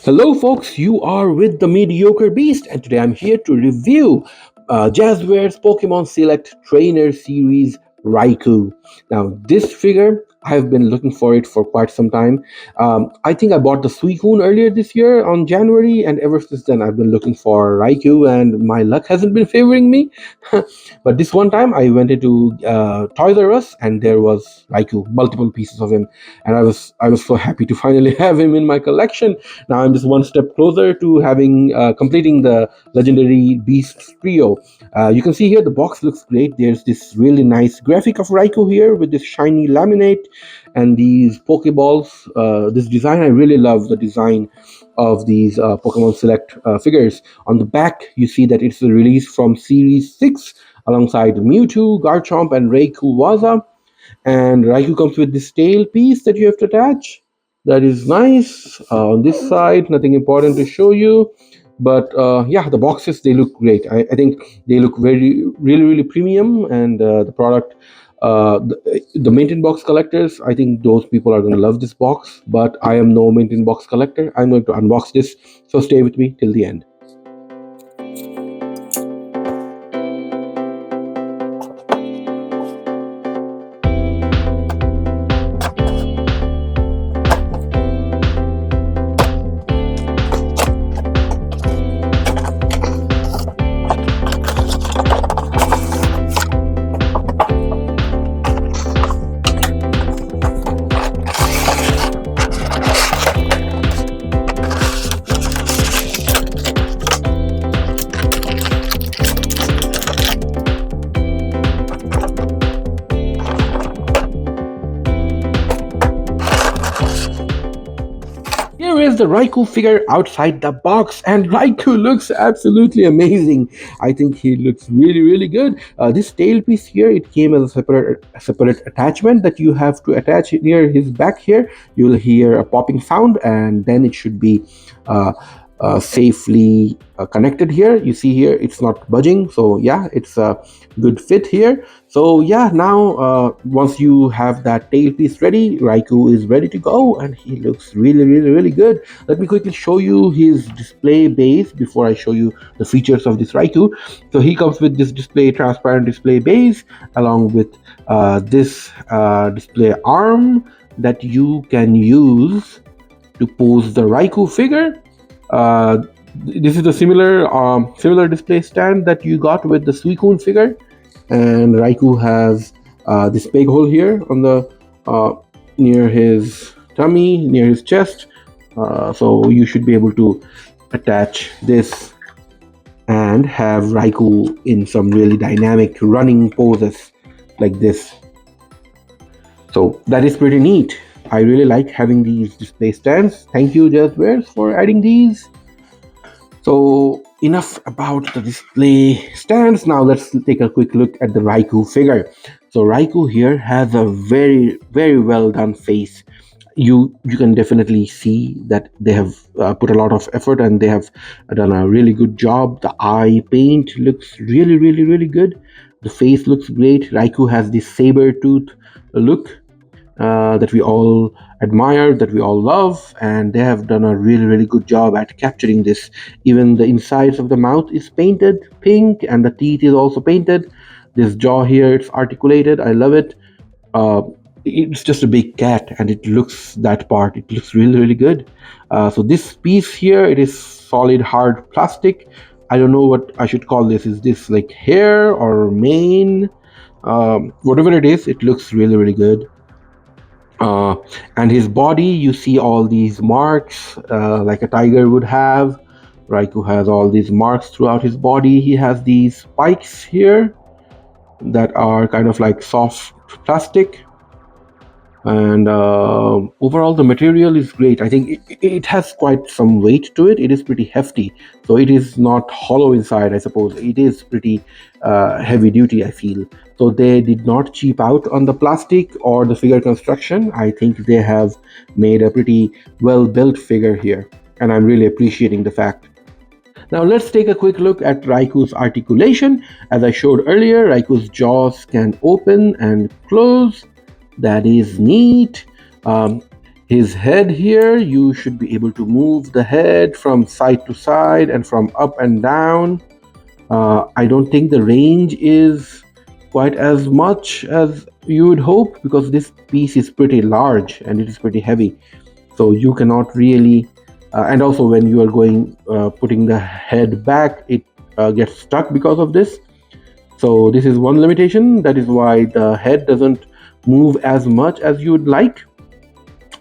Hello, folks. You are with the Mediocre Beast, and today I'm here to review Jazwares Pokemon Select Trainer Series Raikou. Now, this figure, I've been looking for it for quite some time. I think I bought the Suicune earlier this year on January, and ever since then, I've been looking for Raikou, and my luck hasn't been favoring me. But this one time, I went into Toys R Us, and there was Raikou, multiple pieces of him, and I was so happy to finally have him in my collection. Now I'm just one step closer to having completing the Legendary Beast trio. You can see here the box looks great. There's this really nice graphic of Raikou here with this shiny laminate and these Pokeballs. This design, I really love the design of these Pokemon Select figures. On the back, you see that it's a release from Series 6 alongside Mewtwo, Garchomp, and Rayquaza. And Raikou comes with this tail piece that you have to attach. That is nice. On this side, nothing important to show you. But yeah, the boxes, they look great. I think they look really premium. And the product, the Maintain Box collectors, I think those people are going to love this box. But I am no Maintain Box collector. I'm going to unbox this. So stay with me till the end. Here is the Raikou figure outside the box, and Raikou looks absolutely amazing. I think he looks really good. This tail piece here, it came as a separate attachment that you have to attach it near his back here. You'll hear a popping sound, and then it should be uh, safely connected here. You see here, it's not budging. So yeah, it's a good fit here. So yeah, now once you have that tail piece ready, Raikou is ready to go, and he looks really good. Let me quickly show you his display base before I show you the features of this Raikou. So he comes with this transparent display base along with this display arm that you can use to pose the Raikou figure. This is a similar display stand that you got with the Suicune figure, and Raikou has this big hole here on the near his tummy, near his chest. So you should be able to attach this and have Raikou in some really dynamic running poses like this. So that is pretty neat. I really like having these display stands. Thank you, Jazwares, for adding these. So enough about the display stands. Now let's take a quick look at the Raikou figure. So Raikou here has a very well done face. You can definitely see that they have put a lot of effort, and they have done a really good job. The eye paint looks really good. The face looks great. Raikou has this saber tooth look that we all admire, that we all love, and they have done a really good job at capturing this. Even the insides of the mouth is painted pink, and the teeth is also painted. This jaw here, it's articulated. I love it. It's just a big cat, and it looks really good. So this piece here, it is solid hard plastic. I don't know what I should call this. Is this like hair or mane? Whatever it is, it looks really good. And his body, you see all these marks like a tiger would have. Raikou has all these marks throughout his body. He has these spikes here that are kind of like soft plastic. And overall, the material is great. I think it has quite some weight to it. It is pretty hefty. So it is not hollow inside, I suppose. It is pretty heavy duty, I feel. So they did not cheap out on the plastic or the figure construction. I think they have made a pretty well-built figure here, and I'm really appreciating the fact. Now let's take a quick look at Raikou's articulation. As I showed earlier, Raikou's jaws can open and close. That is neat. His head here, you should be able to move the head from side to side and from up and down. I don't think the range is quite as much as you would hope, because this piece is pretty large and it is pretty heavy. So you cannot really, and also when you are going putting the head back, it gets stuck because of this. So this is one limitation. That is why the head doesn't move as much as you would like.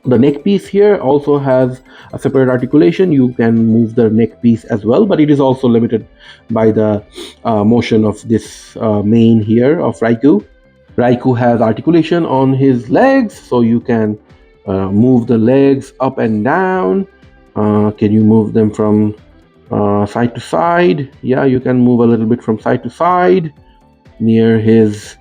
The neck piece here also has a separate articulation. You can move the neck piece as well, but it is also limited by the motion of this mane here of Raikou. Raikou has articulation on his legs, so you can move the legs up and down. Can you move them from side to side? Yeah, you can move a little bit from side to side. Near his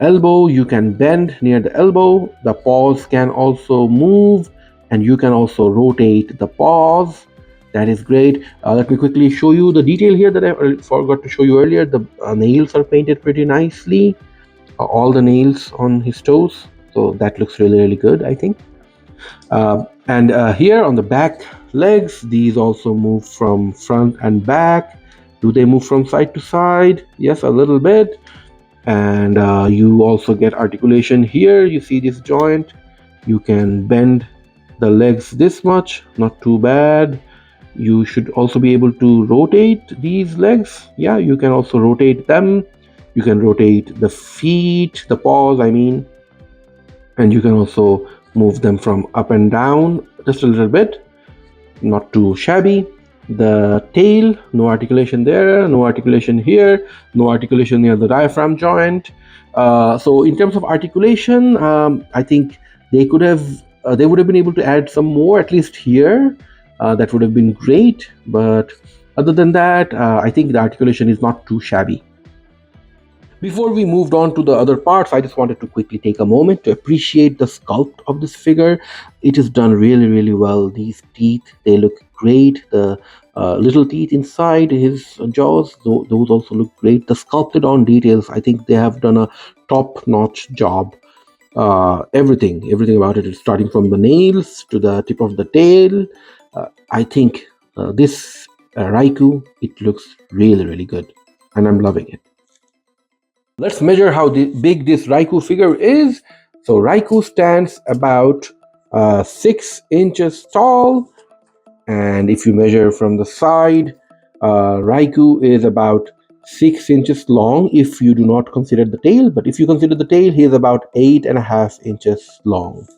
elbow, you can bend near the elbow. The paws can also move, and you can also rotate the paws. That is great. Let me quickly show you the detail here that I forgot to show you earlier. The nails are painted pretty nicely. All the nails on his toes. So that looks really, really good, I think. And here on the back legs, these also move from front and back. Do they move from side to side? Yes, a little bit. And you also get articulation here. You see this joint. You can bend the legs this much, not too bad. You should also be able to rotate these legs. Yeah, you can also rotate them. You can rotate the feet, the paws, I mean, and you can also move them from up and down just a little bit, not too shabby. The tail, no articulation there, no articulation here, no articulation near the diaphragm joint. So in terms of articulation, I think they could have, they would have been able to add some more, at least here. That would have been great. But other than that, I think the articulation is not too shabby. Before we moved on to the other parts, I just wanted to quickly take a moment to appreciate the sculpt of this figure. It is done really, really well. These teeth, they look great. The little teeth inside his jaws, those also look great. The sculpted on details, I think they have done a top-notch job. Everything about it, starting from the nails to the tip of the tail. I think this Raikou, it looks really, really good, and I'm loving it. Let's measure how big this Raikou figure is. So Raikou stands about 6 inches tall, and if you measure from the side, Raikou is about 6 inches long if you do not consider the tail, but if you consider the tail, he is about 8.5 inches long.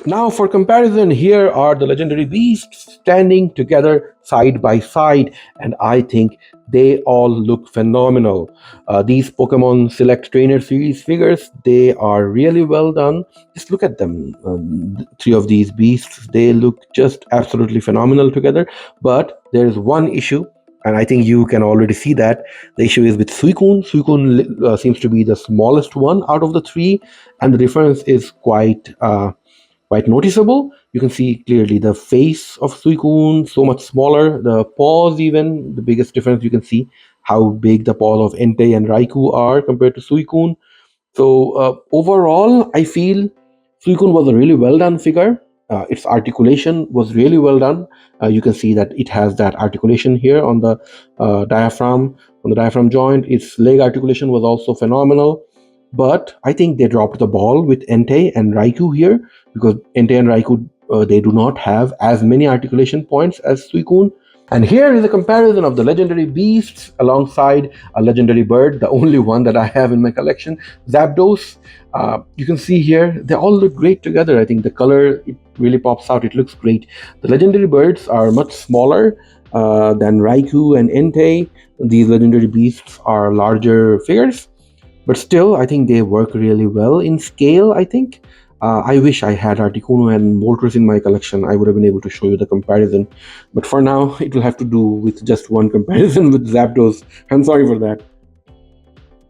Now for comparison, here are the legendary beasts standing together side by side, and I think they all look phenomenal. These Pokemon Select Trainer Series figures, they are really well done. Just look at them. Three of these beasts, they look just absolutely phenomenal together. But there is one issue, and I think you can already see that. The issue is with Suicune. Suicune seems to be the smallest one out of the three, and the difference is quite noticeable. You can see clearly the face of Suicune so much smaller, the paws even, the biggest difference you can see how big the paws of Entei and Raikou are compared to Suicune. So overall, I feel Suicune was a really well done figure. Its articulation was really well done. You can see that it has that articulation here on the diaphragm joint. Its leg articulation was also phenomenal. But I think they dropped the ball with Entei and Raikou here, because Entei and Raikou, they do not have as many articulation points as Suicune. And here is a comparison of the legendary beasts alongside a legendary bird, the only one that I have in my collection, Zapdos. You can see here, they all look great together. I think the color, it really pops out. It looks great. The legendary birds are much smaller than Raikou and Entei. These legendary beasts are larger figures. But still, I think they work really well in scale, I think. I wish I had Articuno and Moltres in my collection. I would have been able to show you the comparison. But for now, it will have to do with just one comparison with Zapdos. I'm sorry for that.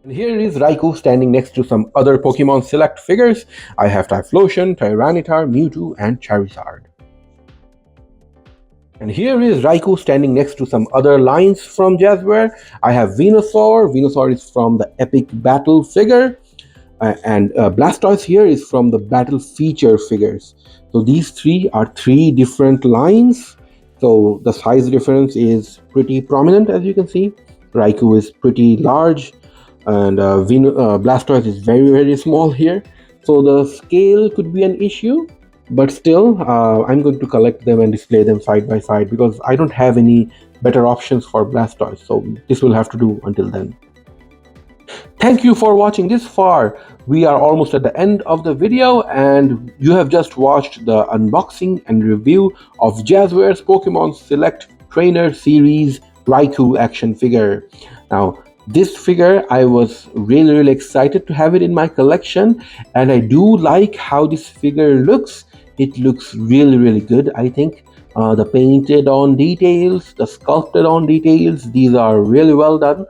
And here is Raikou standing next to some other Pokemon Select figures. I have Typhlosion, Tyranitar, Mewtwo, and Charizard. And here is Raikou standing next to some other lines from Jazware. I have Venusaur. Venusaur is from the Epic Battle figure. And Blastoise here is from the battle feature figures. So these three are three different lines. So the size difference is pretty prominent, as you can see. Raikou is pretty large, and Blastoise is very, very small here. So the scale could be an issue, but still, I'm going to collect them and display them side by side because I don't have any better options for Blastoise. So this will have to do until then. Thank you for watching this far. We are almost at the end of the video, and you have just watched the unboxing and review of Jazwares Pokémon Select Trainer Series Raikou action figure. Now, this figure, I was really excited to have it in my collection, and I do like how this figure looks. It looks really good, I think. The painted on details, the sculpted on details, these are really well done.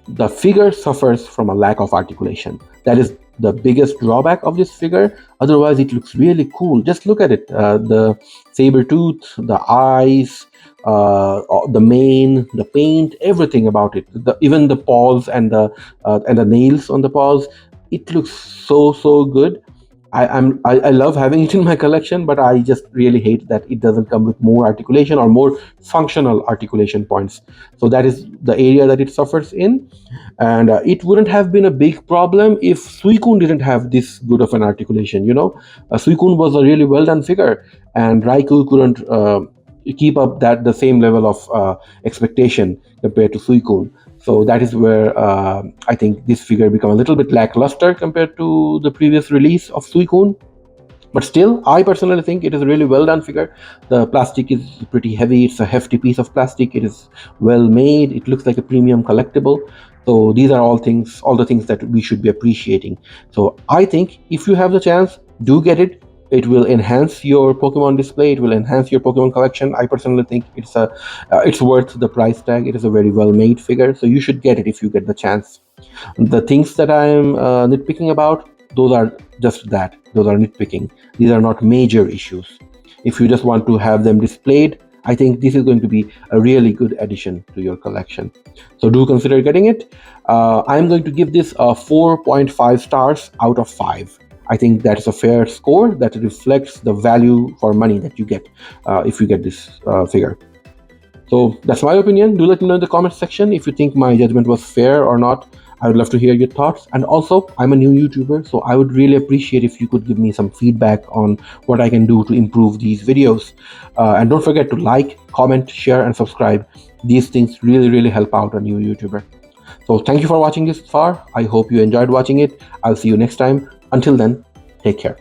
The figure suffers from a lack of articulation. That is the biggest drawback of this figure. Otherwise, it looks really cool. Just look at it. The saber tooth, the eyes, the mane, the paint, everything about it. Even the paws and the nails on the paws. It looks so good. I love having it in my collection, but I just really hate that it doesn't come with more articulation or more functional articulation points. So that is the area that it suffers in, and it wouldn't have been a big problem if Suicune didn't have this good of an articulation. Suicune was a really well done figure, and Raikou couldn't keep up the same level of expectation compared to Suicune. So that is where I think this figure became a little bit lackluster compared to the previous release of Suicune. But still, I personally think it is a really well done figure. The plastic is pretty heavy. It's a hefty piece of plastic. It is well made. It looks like a premium collectible. So these are all the things that we should be appreciating. So I think if you have the chance, do get it. It will enhance your Pokemon display. It will enhance your Pokemon collection. I personally think it's worth the price tag. It is a very well made figure. So you should get it if you get the chance. The things that I'm nitpicking about, those are just that. Those are nitpicking. These are not major issues. If you just want to have them displayed, I think this is going to be a really good addition to your collection. So do consider getting it. I'm going to give this a 4.5 stars out of 5. I think that's a fair score that reflects the value for money that you get if you get this figure. So that's my opinion. Do let me know in the comment section if you think my judgment was fair or not. I would love to hear your thoughts. And also, I'm a new YouTuber, so I would really appreciate if you could give me some feedback on what I can do to improve these videos. And don't forget to like, comment, share, and subscribe. These things really help out a new YouTuber. So thank you for watching this far. I hope you enjoyed watching it. I'll see you next time. Until then, take care.